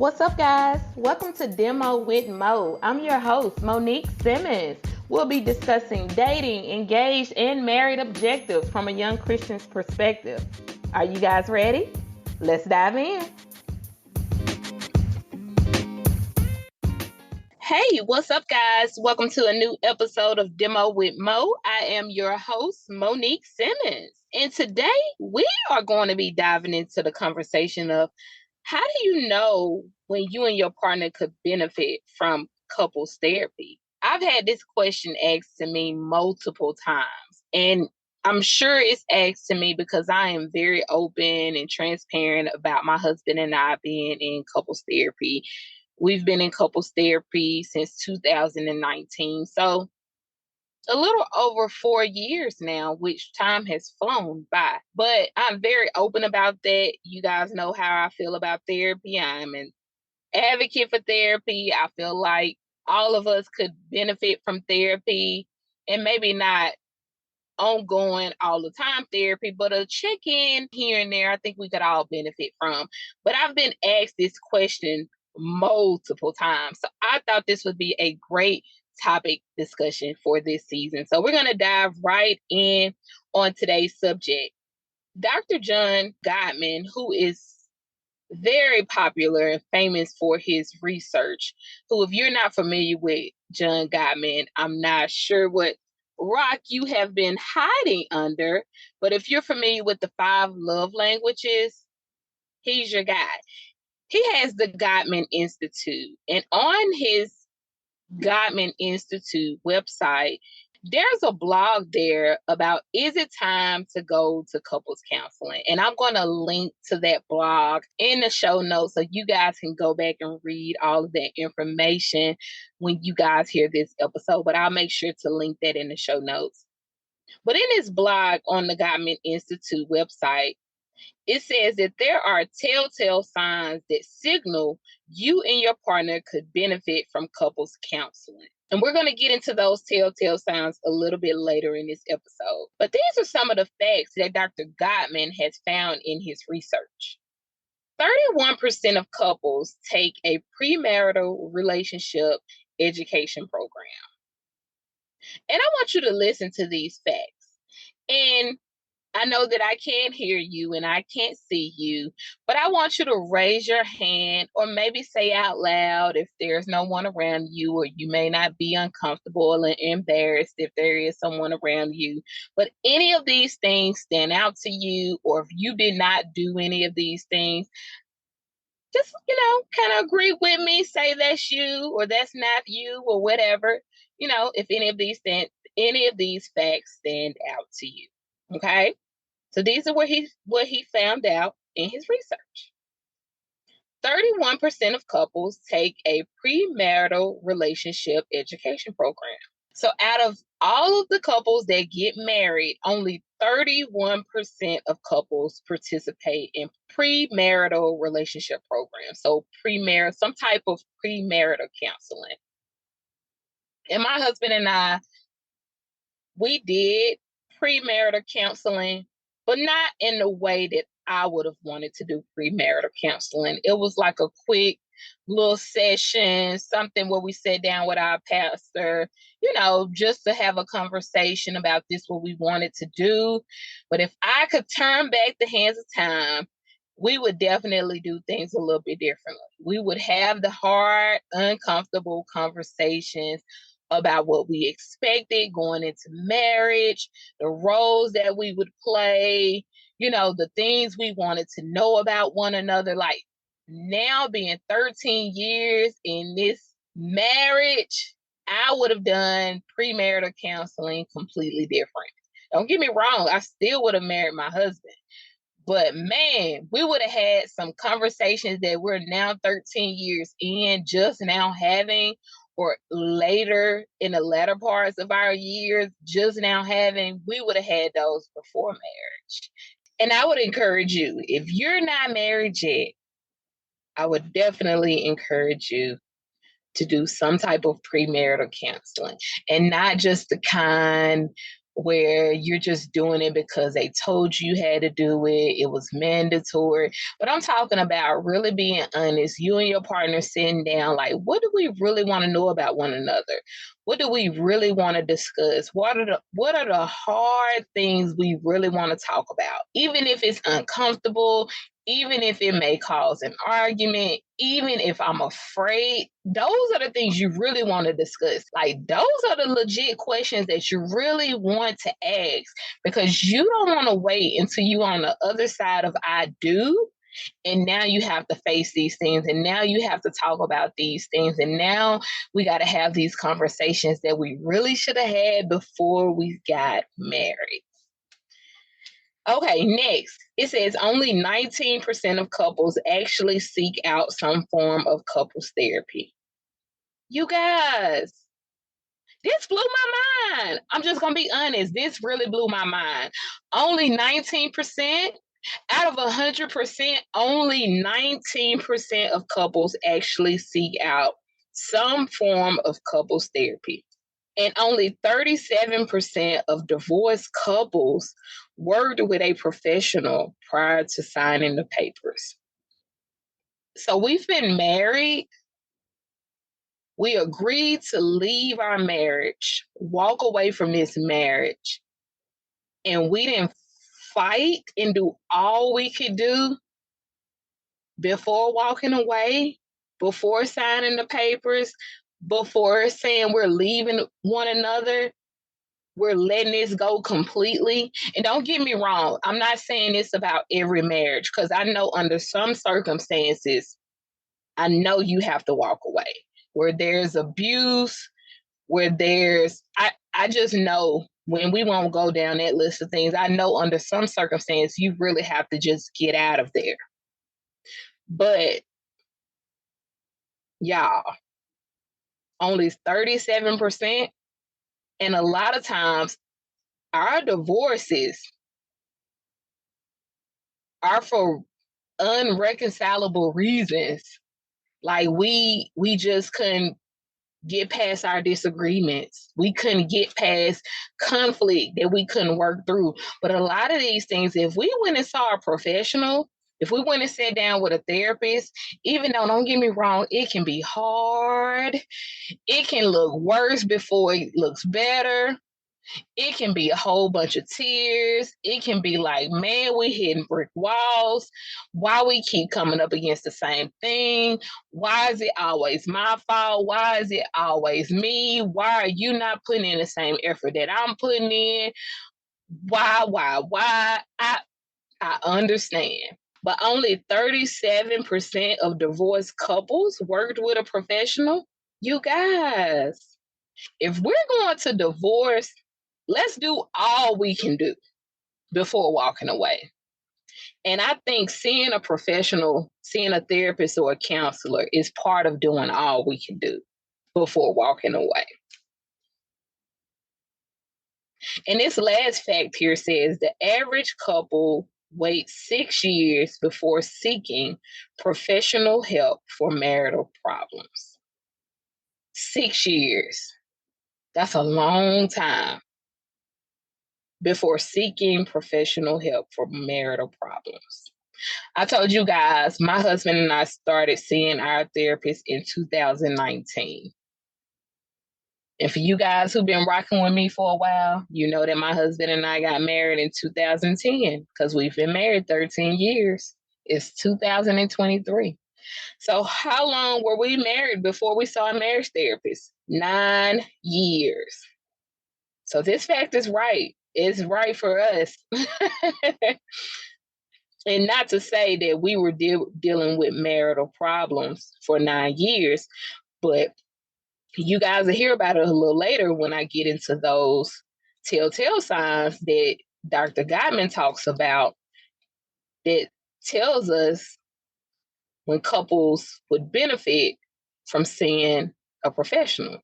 What's up, guys? Welcome to Demo with Mo. I'm your host, Monique Simmons. We'll be discussing dating, engaged, and married objectives from a young Christian's perspective. Are you guys ready? Let's dive in. Hey, what's up, guys? Welcome to a new episode of Demo with Mo. I am your host, Monique Simmons. And today we are going to be diving into the conversation of how do you know when you and your partner could benefit from couples therapy? I've had this question asked to me multiple times, and I'm sure it's asked to me because I am very open and transparent about my husband and I being in couples therapy. We've been in couples therapy since 2019. So a little over 4 years now, which time has flown by. But I'm very open about that. You guys know how I feel about therapy. I'm an advocate for therapy. I feel like all of us could benefit from therapy, and maybe not ongoing all the time therapy, but a check-in here and there, I think we could all benefit from. But I've been asked this question multiple times. So I thought this would be a great topic discussion for this season. So we're going to dive right in on today's subject. Dr. John Gottman, who is very popular and famous for his research, who, if you're not familiar with John Gottman, I'm not sure what rock you have been hiding under, but if you're familiar with the 5 love languages, he's your guy. He has the Gottman Institute, and on his Gottman Institute website, there's a blog there about, is it time to go to couples counseling? And I'm going to link to that blog in the show notes so you guys can go back and read all of that information when you guys hear this episode. But I'll make sure to link that in the show notes. But in this blog on the Gottman Institute website, it says that there are telltale signs that signal you and your partner could benefit from couples counseling. And we're going to get into those telltale signs a little bit later in this episode. But these are some of the facts that Dr. Gottman has found in his research. 31% of couples take a premarital relationship education program. And I want you to listen to these facts. And I know that I can't hear you and I can't see you, but I want you to raise your hand or maybe say out loud if there's no one around you, or you may not be uncomfortable and embarrassed if there is someone around you. But any of these things stand out to you, or if you did not do any of these things, just, kind of agree with me, say that's you or that's not you or whatever, if any of these facts stand out to you. Okay? So these are what he found out in his research. 31% of couples take a premarital relationship education program. So out of all of the couples that get married, only 31% of couples participate in premarital relationship programs. So some type of premarital counseling. And my husband and I, we did premarital counseling, but not in the way that I would have wanted to do premarital counseling. It was like a quick little session, something where we sat down with our pastor, just to have a conversation about this, what we wanted to do. But if I could turn back the hands of time, we would definitely do things a little bit differently. We would have the hard, uncomfortable conversations about what we expected going into marriage, the roles that we would play, the things we wanted to know about one another. Like, now being 13 years in this marriage, I would have done premarital counseling completely different. Don't get me wrong, I still would have married my husband. But man, we would have had some conversations that we're now 13 years in just now having, or later in the latter parts of our years just now having. We would have had those before marriage. And I would encourage you, if you're not married yet, I would definitely encourage you to do some type of premarital counseling, and not just the kind where you're just doing it because they told you had to do it. It was mandatory. But I'm talking about really being honest. You and your partner sitting down, like, what do we really want to know about one another? What do we really want to discuss? What are the hard things we really want to talk about? Even if it's uncomfortable, even if it may cause an argument, even if I'm afraid, those are the things you really want to discuss. Like, those are the legit questions that you really want to ask, because you don't want to wait until you on the other side of I do. And now you have to face these things. And now you have to talk about these things. And now we got to have these conversations that we really should have had before we got married. Okay, next. It says only 19% of couples actually seek out some form of couples therapy. You guys, this blew my mind. I'm just going to be honest. This really blew my mind. Only 19%, out of 100%, only 19% of couples actually seek out some form of couples therapy. And only 37% of divorced couples worked with a professional prior to signing the papers. So we've been married. We agreed to leave our marriage, walk away from this marriage, and we didn't fight and do all we could do before walking away, before signing the papers, before saying we're leaving one another. We're letting this go completely. And don't get me wrong, I'm not saying this about every marriage, because I know under some circumstances, I know you have to walk away. Where there's abuse, where I just know when we won't go down that list of things, I know under some circumstance, you really have to just get out of there. But y'all, only 37%. And a lot of times, our divorces are for unreconcilable reasons. Like we just couldn't get past our disagreements. We couldn't get past conflict that we couldn't work through. But a lot of these things, if we went and saw a professional, if we went and sat down with a therapist, even though, don't get me wrong, it can be hard. It can look worse before it looks better. It can be a whole bunch of tears. It can be like, man, we hitting brick walls. Why we keep coming up against the same thing? Why is it always my fault? Why is it always me? Why are you not putting in the same effort that I'm putting in? Why? I understand. But only 37% of divorced couples worked with a professional. You guys, if we're going to divorce, let's do all we can do before walking away. And I think seeing a professional, seeing a therapist or a counselor is part of doing all we can do before walking away. And this last fact here says the average couple waits 6 years before seeking professional help for marital problems. 6 years. That's a long time before seeking professional help for marital problems. I told you guys, my husband and I started seeing our therapist in 2019. And for you guys who've been rocking with me for a while, you know that my husband and I got married in 2010, because we've been married 13 years. It's 2023. So how long were we married before we saw a marriage therapist? 9 years. So this fact is right. It's right for us. And not to say that we were dealing with marital problems for 9 years, but you guys will hear about it a little later when I get into those telltale signs that Dr. Gottman talks about, that tells us when couples would benefit from seeing a professional,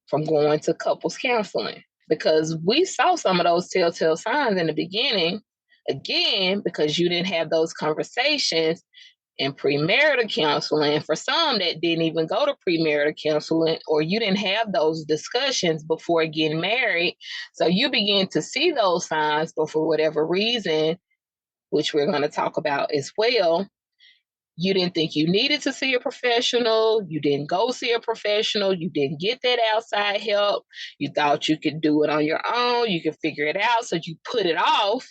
from going to couples counseling. Because we saw some of those telltale signs in the beginning, again, because you didn't have those conversations, And premarital counseling, for some that didn't even go to premarital counseling, or you didn't have those discussions before getting married. So you begin to see those signs, but for whatever reason, which we're going to talk about as well, you didn't think you needed to see a professional. You didn't go see a professional. You didn't get that outside help. You thought you could do it on your own. You could figure it out. So you put it off.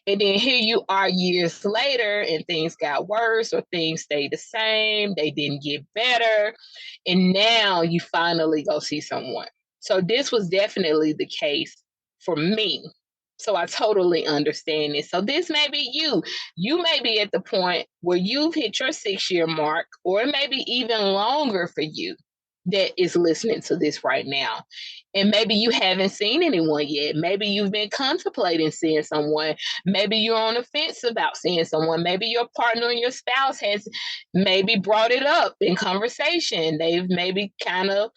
And then here you are years later, and things got worse or things stayed the same. They didn't get better. And now you finally go see someone. So this was definitely the case for me. So I totally understand this. So this may be you. You may be at the point where you've hit your 6-year mark, or it may be even longer for you that is listening to this right now. And maybe you haven't seen anyone yet. Maybe you've been contemplating seeing someone. Maybe you're on the fence about seeing someone. Maybe your partner and your spouse has maybe brought it up in conversation. They've maybe kind of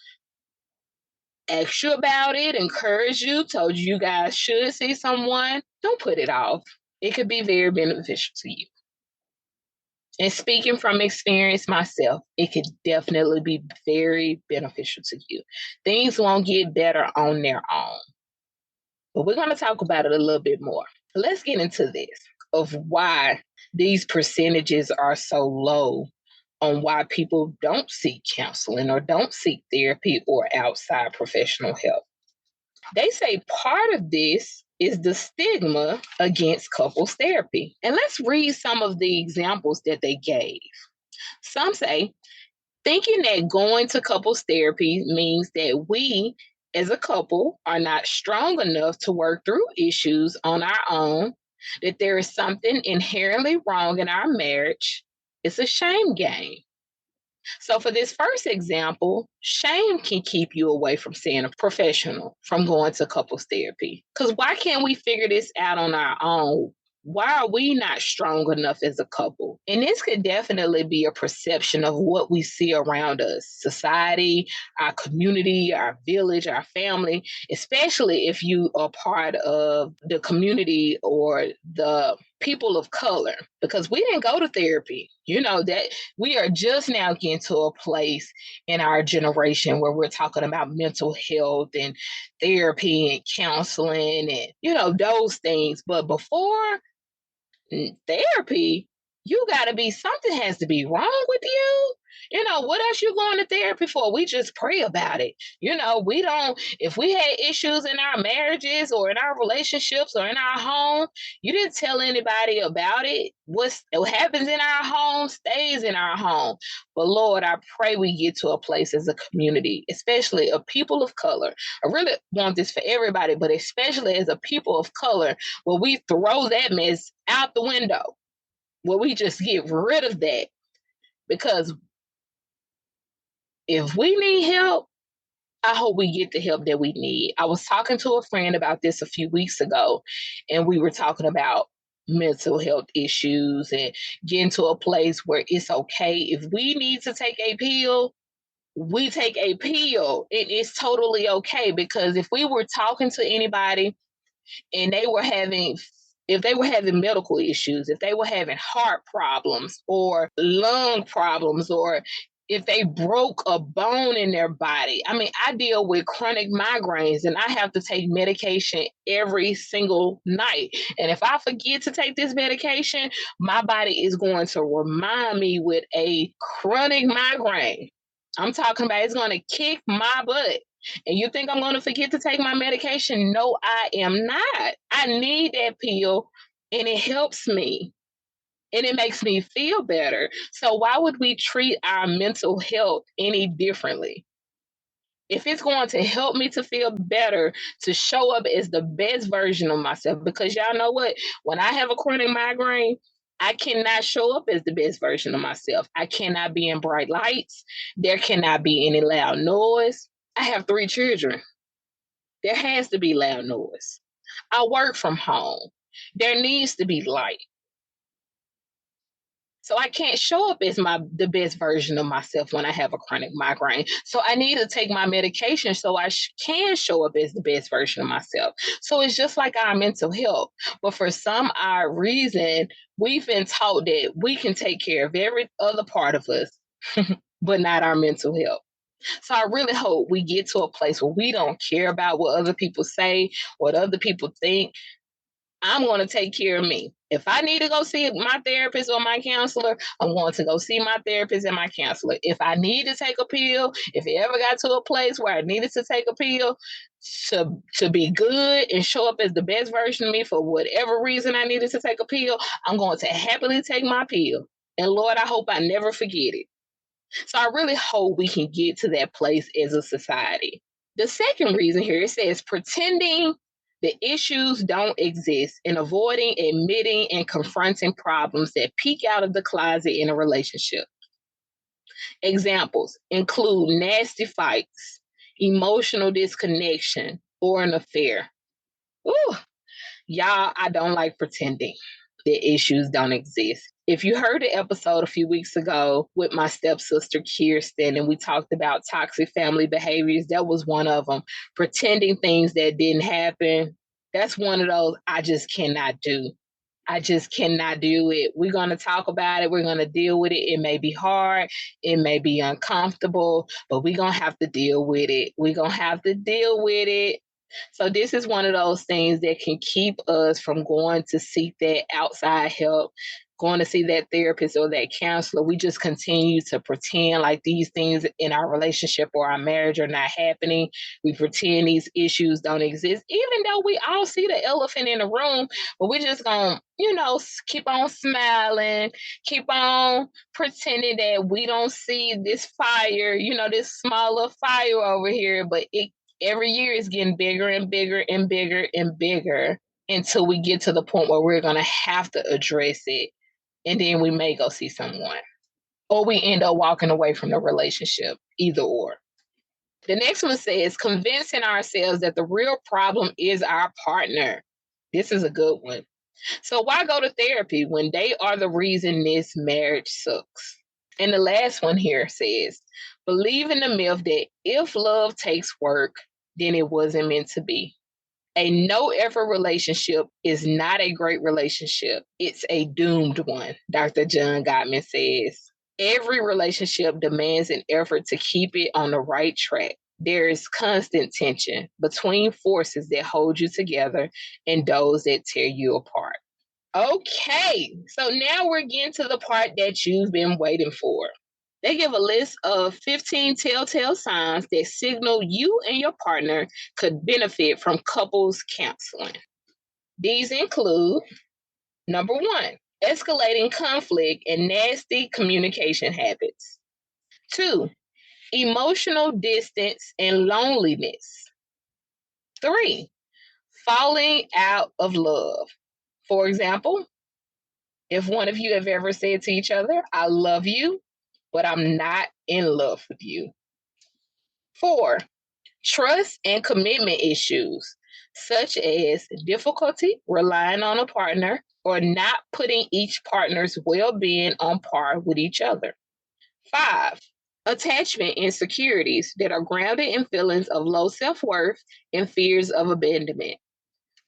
asked you about it, encouraged you, told you guys should see someone. Don't put it off. It could be very beneficial to you. And speaking from experience myself, it could definitely be very beneficial to you. Things won't get better on their own. But we're going to talk about it a little bit more. Let's get into this of why these percentages are so low on why people don't seek counseling or don't seek therapy or outside professional help. They say part of this is the stigma against couples therapy. And let's read some of the examples that they gave. Some say, thinking that going to couples therapy means that we as a couple are not strong enough to work through issues on our own, that there is something inherently wrong in our marriage. It's a shame game. So, for this first example, shame can keep you away from seeing a professional, from going to couples therapy. Because why can't we figure this out on our own? Why are we not strong enough as a couple? And this could definitely be a perception of what we see around us, society, our community, our village, our family, especially if you are part of the community or the people of color, because we didn't go to therapy. You know, that we are just now getting to a place in our generation where we're talking about mental health and therapy and counseling and, you know, those things. But before therapy, you got to be, something has to be wrong with you. You know, what else you going to therapy for? We just pray about it. You know, we don't, if we had issues in our marriages or in our relationships or in our home, you didn't tell anybody about it. What happens in our home stays in our home. But Lord, I pray we get to a place as a community, especially a people of color. I really want this for everybody, but especially as a people of color, where we throw that mess out the window, where we just get rid of that. Because if we need help, I hope we get the help that we need. I was talking to a friend about this a few weeks ago, and we were talking about mental health issues and getting to a place where it's okay. If we need to take a pill, we take a pill. It's totally okay, because if we were talking to anybody and they were having, if they were having medical issues, if they were having heart problems or lung problems, or if they broke a bone in their body. I mean, I deal with chronic migraines and I have to take medication every single night. And if I forget to take this medication, my body is going to remind me with a chronic migraine. I'm talking about it's going to kick my butt. And you think I'm going to forget to take my medication? No, I am not. I need that pill, and it helps me and it makes me feel better. So why would we treat our mental health any differently? If it's going to help me to feel better, to show up as the best version of myself, because y'all know what? When I have a chronic migraine, I cannot show up as the best version of myself. I cannot be in bright lights. There cannot be any loud noise. I have 3 children. There has to be loud noise. I work from home. There needs to be light. So I can't show up as the best version of myself when I have a chronic migraine. So I need to take my medication so I can show up as the best version of myself. So it's just like our mental health. But for some odd reason, we've been taught that we can take care of every other part of us, but not our mental health. So I really hope we get to a place where we don't care about what other people say, what other people think. I'm going to take care of me. If I need to go see my therapist or my counselor, I'm going to go see my therapist and my counselor. If I need to take a pill, if it ever got to a place where I needed to take a pill to be good and show up as the best version of me for whatever reason I needed to take a pill, I'm going to happily take my pill. And Lord, I hope I never forget it. So I really hope we can get to that place as a society. The second reason here, it says pretending the issues don't exist and avoiding admitting and confronting problems that peek out of the closet in a relationship. Examples include nasty fights, emotional disconnection, or an affair. Ooh, y'all, I don't like pretending that issues don't exist. If you heard the episode a few weeks ago with my stepsister Kirsten, and we talked about toxic family behaviors, that was one of them. Pretending things that didn't happen. That's one of those I just cannot do. I just cannot do it. We're going to talk about it. We're going to deal with it. It may be hard. It may be uncomfortable, but we're going to have to deal with it. We're going to have to deal with it. So this is one of those things that can keep us from going to seek that outside help, going to see that therapist or that counselor. We just continue to pretend like these things in our relationship or our marriage are not happening. We pretend these issues don't exist, even though we all see the elephant in the room, but we're just going to, keep on smiling, keep on pretending that we don't see this fire, this smaller fire over here, but every year is getting bigger and bigger and bigger and bigger until we get to the point where we're going to have to address it. And then we may go see someone. Or we end up walking away from the relationship, either or. The next one says convincing ourselves that the real problem is our partner. This is a good one. So why go to therapy when they are the reason this marriage sucks? And the last one here says, believe in the myth that if love takes work, then it wasn't meant to be. A no effort relationship is not a great relationship. It's a doomed one, Dr. John Gottman says. Every relationship demands an effort to keep it on the right track. There is constant tension between forces that hold you together and those that tear you apart. Okay, so now we're getting to the part that you've been waiting for. They give a list of 15 telltale signs that signal you and your partner could benefit from couples counseling. These include, number one, escalating conflict and nasty communication habits. 2, emotional distance and loneliness. 3, falling out of love. For example, if one of you have ever said to each other, I love you, but I'm not in love with you. 4, trust and commitment issues, such as difficulty relying on a partner or not putting each partner's well-being on par with each other. 5, attachment insecurities that are grounded in feelings of low self-worth and fears of abandonment.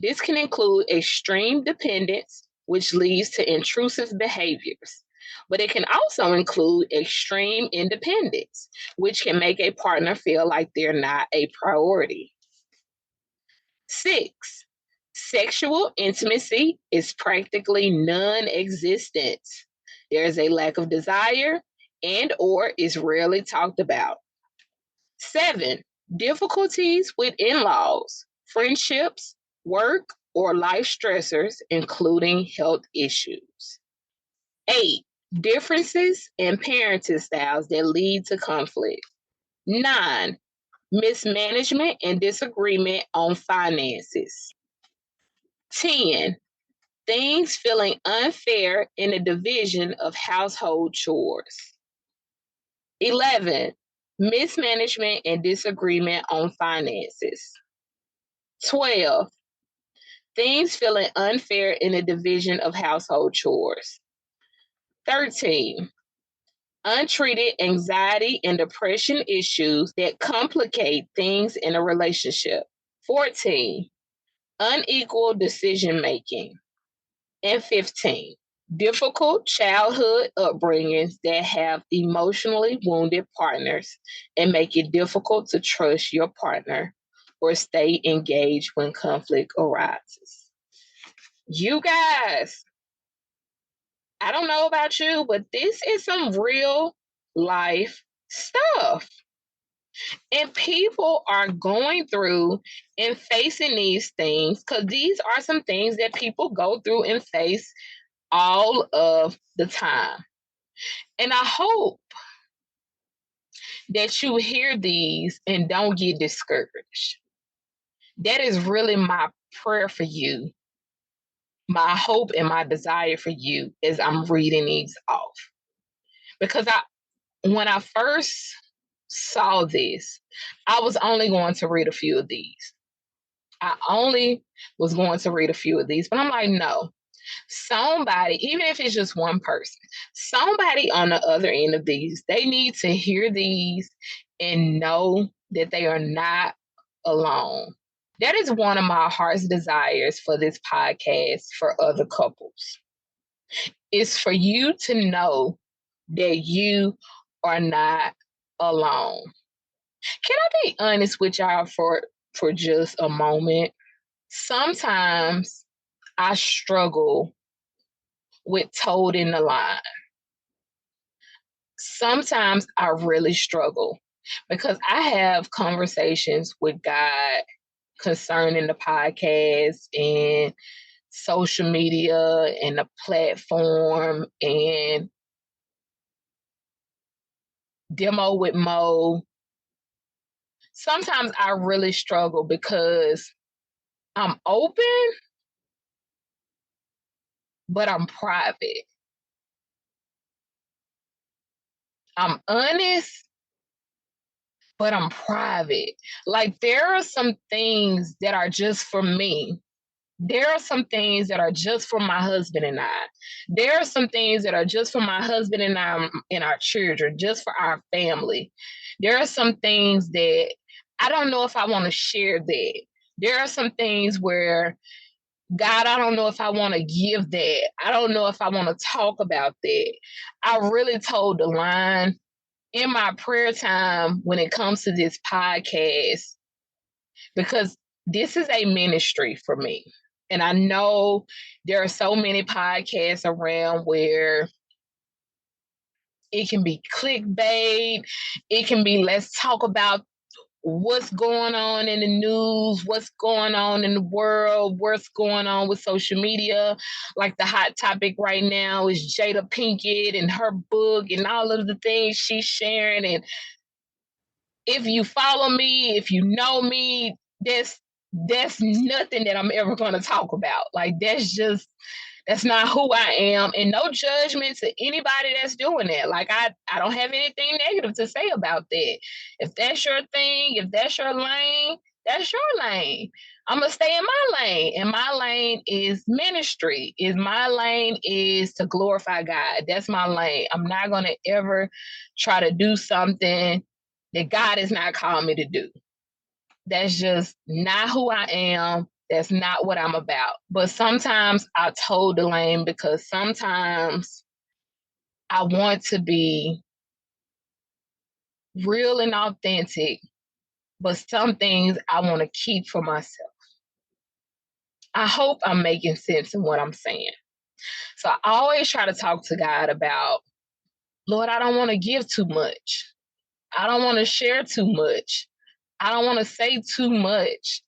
This can include extreme dependence, which leads to intrusive behaviors. But it can also include extreme independence, which can make a partner feel like they're not a priority. 6, sexual intimacy is practically non-existent. There's a lack of desire and or is rarely talked about. 7, difficulties with in-laws, friendships, work, or life stressors, including health issues. 8, differences in parenting styles that lead to conflict. 9, mismanagement and disagreement on finances. 10, things feeling unfair in the division of household chores. 11, mismanagement and disagreement on finances. 12, things feeling unfair in the division of household chores. 13, untreated anxiety and depression issues that complicate things in a relationship. 14, unequal decision making. And 15, difficult childhood upbringings that have emotionally wounded partners and make it difficult to trust your partner or stay engaged when conflict arises. You guys, I don't know about you, but this is some real life stuff. And people are going through and facing these things because these are some things that people go through and face all of the time. And I hope that you hear these and don't get discouraged. That is really my prayer for you, my hope and my desire for you as I'm reading these off. Because when I first saw this, I was only going to read a few of these. I only was going to read a few of these, but I'm like, no, somebody, even if it's just one person, somebody on the other end of these, they need to hear these and know that they are not alone. That is one of my heart's desires for this podcast for other couples. Is for you to know that you are not alone. Can I be honest with y'all for just a moment? Sometimes I struggle with toting the line. Sometimes I really struggle because I have conversations with God concerning the podcast and social media and the platform and Demo with Mo. Sometimes I really struggle because I'm open, but I'm private. I'm honest, but I'm private. Like, there are some things that are just for me. There are some things that are just for my husband and I. There are some things that are just for my husband and I and our children, just for our family. There are some things that I don't know if I want to share that. There are some things where, God, I don't know if I want to give that. I don't know if I want to talk about that. I really told the line in my prayer time when it comes to this podcast, because this is a ministry for me. And I know there are so many podcasts around where it can be clickbait. It can be, let's talk about what's going on in the news, what's going on in the world, what's going on with social media. Like the hot topic right now is Jada Pinkett and her book and all of the things she's sharing. And if you follow me, if you know me, that's nothing that I'm ever going to talk about. Like, that's not who I am. And no judgment to anybody that's doing that. Like, I don't have anything negative to say about that. If that's your thing, if that's your lane, that's your lane. I'm going to stay in my lane. And my lane is ministry. My lane is to glorify God. That's my lane. I'm not going to ever try to do something that God has not called me to do. That's just not who I am. That's not what I'm about. But sometimes I told the lane because sometimes I want to be real and authentic, but some things I want to keep for myself. I hope I'm making sense in what I'm saying. So I always try to talk to God about, Lord, I don't want to give too much. I don't want to share too much. I don't want to say too much.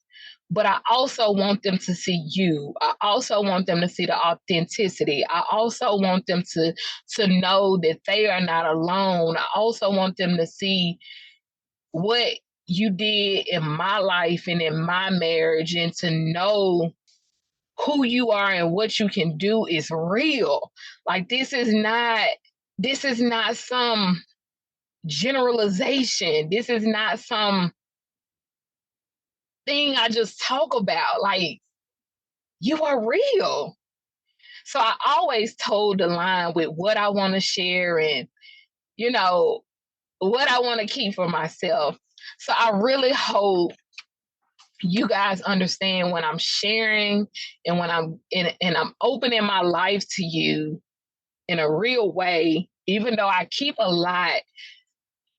But I also want them to see you. I also want them to see the authenticity. I also want them to know that they are not alone. I also want them to see what you did in my life and in my marriage, and to know who you are and what you can do is real. Like, this is not some generalization. This is not some thing I just talk about. Like, you are real. So I always told the line with what I want to share and, you know, what I want to keep for myself. So I really hope you guys understand when I'm sharing and when I'm opening my life to you in a real way, even though I keep a lot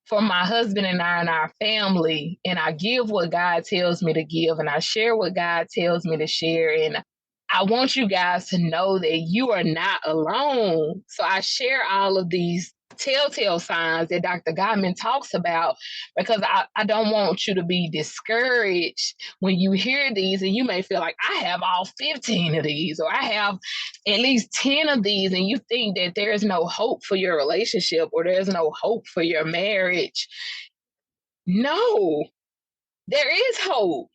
for my husband and I and our family, and I give what God tells me to give, and I share what God tells me to share. And I want you guys to know that you are not alone. So I share all of these telltale signs that Dr. Gottman talks about because I don't want you to be discouraged when you hear these and you may feel like I have all 15 of these or I have at least 10 of these, and you think that there's no hope for your relationship or there's no hope for your marriage. No, there is hope.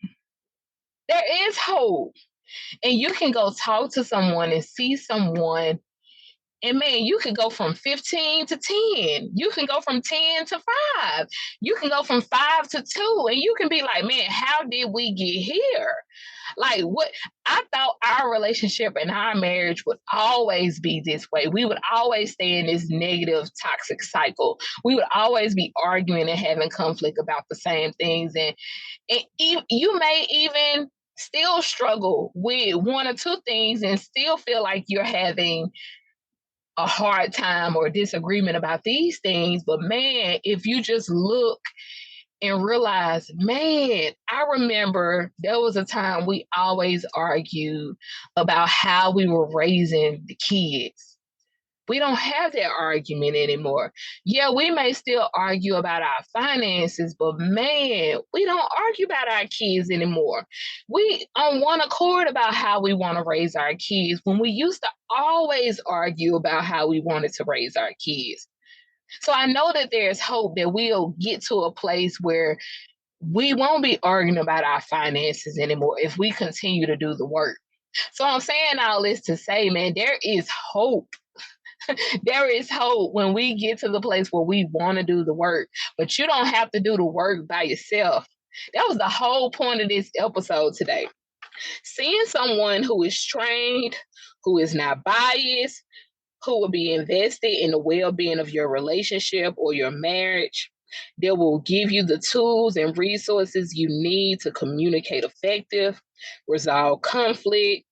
There is hope. And you can go talk to someone and see someone. And man, you can go from 15 to 10. You can go from 10 to 5. You can go from 5 to 2. And you can be like, man, how did we get here? Like, what? I thought our relationship and our marriage would always be this way. We would always stay in this negative, toxic cycle. We would always be arguing and having conflict about the same things. And you may even still struggle with one or two things and still feel like you're having a hard time or disagreement about these things. But man, if you just look and realize, man, I remember there was a time we always argued about how we were raising the kids. We don't have that argument anymore. Yeah, we may still argue about our finances, but man, we don't argue about our kids anymore. We on one accord about how we want to raise our kids when we used to always argue about how we wanted to raise our kids. So I know that there's hope that we'll get to a place where we won't be arguing about our finances anymore if we continue to do the work. So I'm saying all this to say, man, there is hope. There is hope when we get to the place where we want to do the work, but you don't have to do the work by yourself. That was the whole point of this episode today. Seeing someone who is trained, who is not biased, who will be invested in the well-being of your relationship or your marriage, that will give you the tools and resources you need to communicate effective, resolve conflict,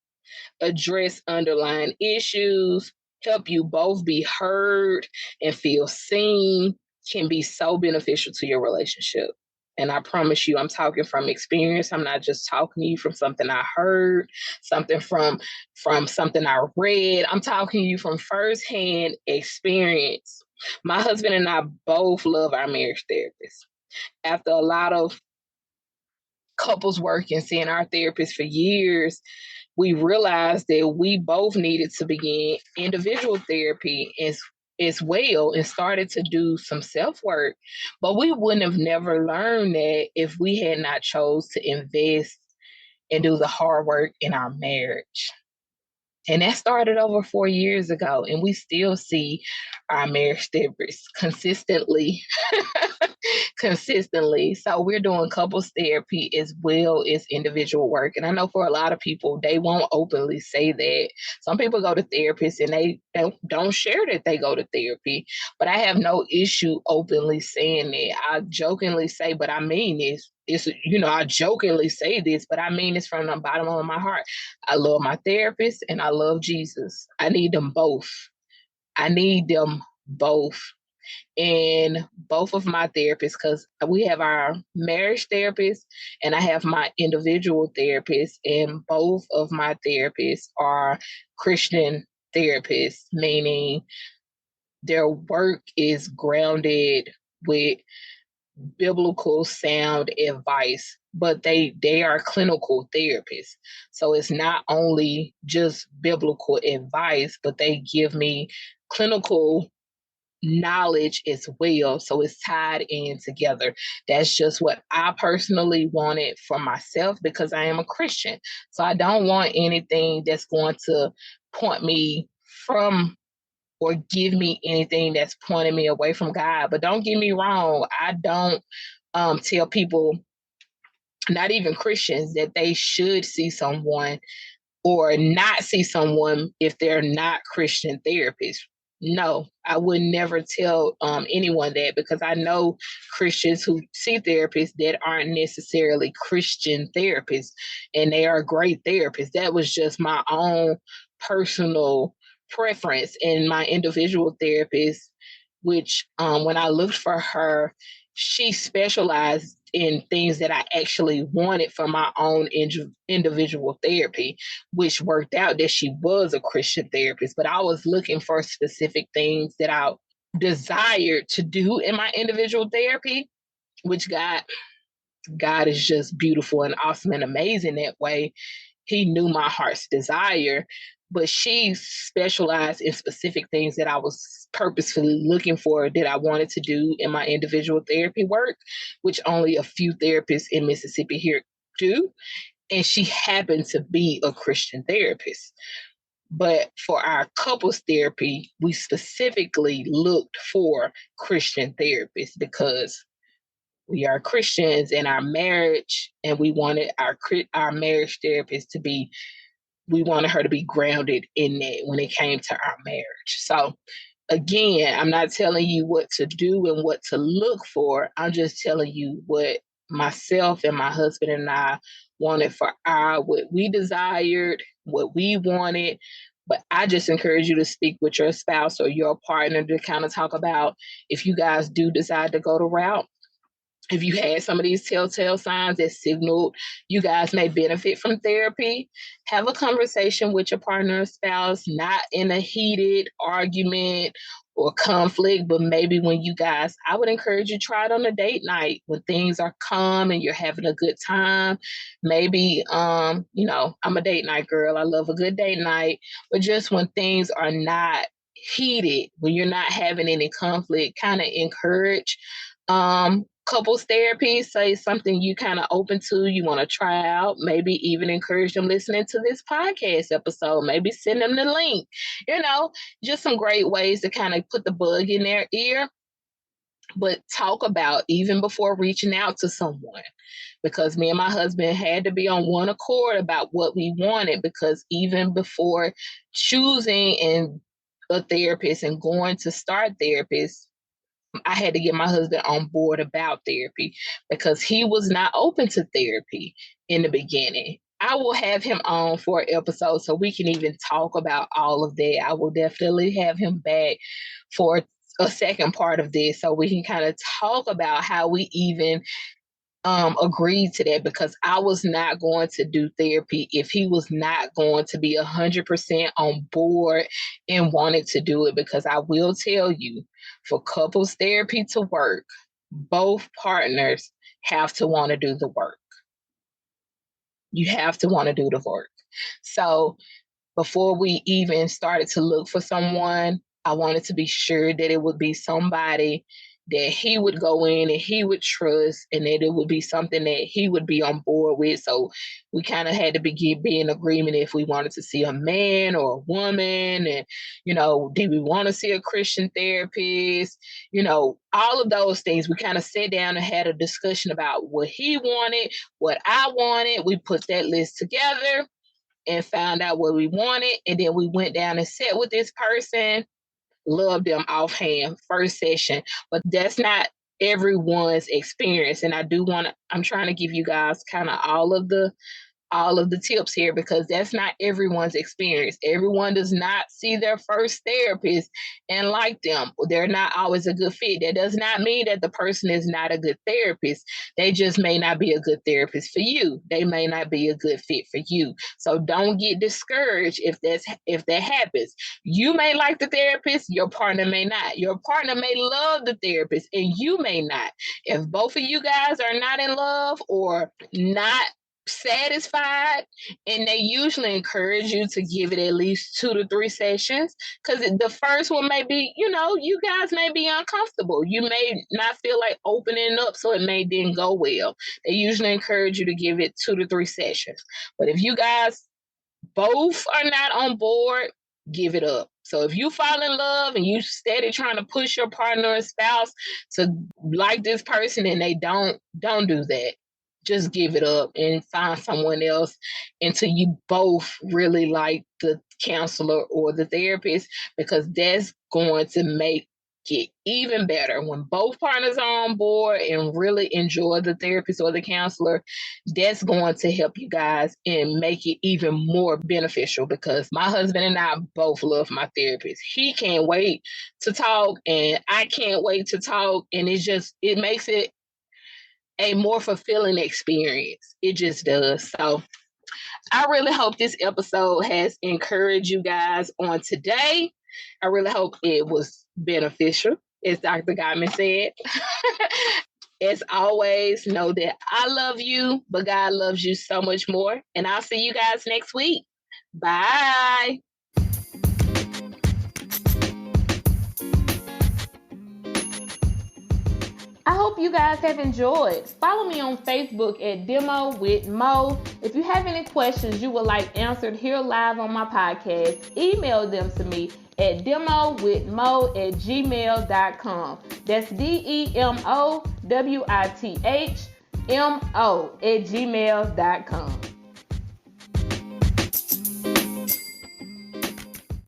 address underlying issues, help you both be heard and feel seen, can be so beneficial to your relationship. And I promise you, I'm talking from experience. I'm not just talking to you from something I heard, something from something I read. I'm talking to you from firsthand experience. My husband and I both love our marriage therapist. After a lot of couples work and seeing our therapist for years, we realized that we both needed to begin individual therapy as well and started to do some self-work. But we wouldn't have never learned that if we had not chose to invest and do the hard work in our marriage. And that started over 4 years ago. And we still see our marriage therapist consistently. Consistently. So we're doing couples therapy as well as individual work. And I know for a lot of people, they won't openly say that. Some people go to therapists and they don't share that they go to therapy. But I have no issue openly saying that. I jokingly say, but I mean this. I jokingly say this, but I mean this from the bottom of my heart. I love my therapist and I love Jesus. I need them both. I need them both. And both of my therapists, because we have our marriage therapist and I have my individual therapist, and both of my therapists are Christian therapists, meaning their work is grounded with biblical sound advice, but they are clinical therapists. So it's not only just biblical advice, but they give me clinical knowledge as well. So it's tied in together. That's just what I personally wanted for myself because I am a Christian. So I don't want anything that's going to point me from or give me anything that's pointing me away from God. But don't get me wrong, I don't tell people, not even Christians, that they should see someone or not see someone if they're not Christian therapists. No, I would never tell anyone that, because I know Christians who see therapists that aren't necessarily Christian therapists, and they are great therapists. That was just my own personal preference. And my individual therapist, which when I looked for her, she specialized in things that I actually wanted for my own individual therapy, which worked out that she was a Christian therapist. But I was looking for specific things that I desired to do in my individual therapy, which God is just beautiful and awesome and amazing that way. He knew my heart's desire, but she specialized in specific things that I was purposefully looking for that I wanted to do in my individual therapy work, which only a few therapists in Mississippi here do. And she happened to be a Christian therapist. But for our couples therapy, we specifically looked for Christian therapists because we are Christians in our marriage, and we wanted our marriage therapist to be, we wanted her to be grounded in that when it came to our marriage. So again, I'm not telling you what to do and what to look for. I'm just telling you what myself and my husband and I wanted for what we desired, what we wanted. But I just encourage you to speak with your spouse or your partner to kind of talk about if you guys do decide to go the route. If you had some of these telltale signs that signaled you guys may benefit from therapy, have a conversation with your partner or spouse, not in a heated argument or conflict, but maybe when you guys, I would encourage you to try it on a date night when things are calm and you're having a good time. Maybe, I'm a date night girl. I love a good date night, but just when things are not heated, when you're not having any conflict, kind of encourage couples therapy. Say something you kind of open to, you want to try out, maybe even encourage them listening to this podcast episode, maybe send them the link, just some great ways to kind of put the bug in their ear. But talk about even before reaching out to someone, because me and my husband had to be on one accord about what we wanted, because even before choosing a therapist and going to start therapists, I had to get my husband on board about therapy because he was not open to therapy in the beginning. I will have him on for an episode so we can even talk about all of that. I will definitely have him back for a second part of this so we can kind of talk about how we even agreed to that, because I was not going to do therapy if he was not going to be 100% on board and wanted to do it. Because I will tell you, for couples therapy to work, both partners have to want to do the work. You have to want to do the work. So before we even started to look for someone, I wanted to be sure that it would be somebody that he would go in and he would trust, and that it would be something that he would be on board with. So we kind of had to be in agreement if we wanted to see a man or a woman, and, did we want to see a Christian therapist? All of those things. We kind of sat down and had a discussion about what he wanted, what I wanted. We put that list together and found out what we wanted. And then we went down and sat with this person, loved them offhand, first session. But that's not everyone's experience. And I'm trying to give you guys kind of all of the tips here, because that's not everyone's experience. Everyone does not see their first therapist and like them. They're not always a good fit. That does not mean that the person is not a good therapist. They just may not be a good therapist for you. They may not be a good fit for you. So don't get discouraged if that happens. You may like the therapist, your partner may not. Your partner may love the therapist and you may not. If both of you guys are not in love or not satisfied, and they usually encourage you to give it at least 2 to 3 sessions, because the first one may be, you guys may be uncomfortable. You may not feel like opening up, so it may didn't go well. They usually encourage you to give it 2 to 3 sessions. But if you guys both are not on board, give it up. So if you fall in love and you steady trying to push your partner or spouse to like this person and they don't do that. just give it up and find someone else until you both really like the counselor or the therapist, because that's going to make it even better when both partners are on board and really enjoy the therapist or the counselor. That's going to help you guys and make it even more beneficial, because my husband and I both love my therapist. He can't wait to talk and I can't wait to talk, and it makes it a more fulfilling experience. It just does. So I really hope this episode has encouraged you guys on today. I really hope it was beneficial, as Dr. Gottman said. As always, know that I love you, but God loves you so much more. And I'll see you guys next week. Bye. I hope you guys have enjoyed. Follow me on Facebook at Demo with Mo. If you have any questions you would like answered here live on my podcast, email them to me at demowithmo@gmail.com. That's DEMOWITHMO@gmail.com.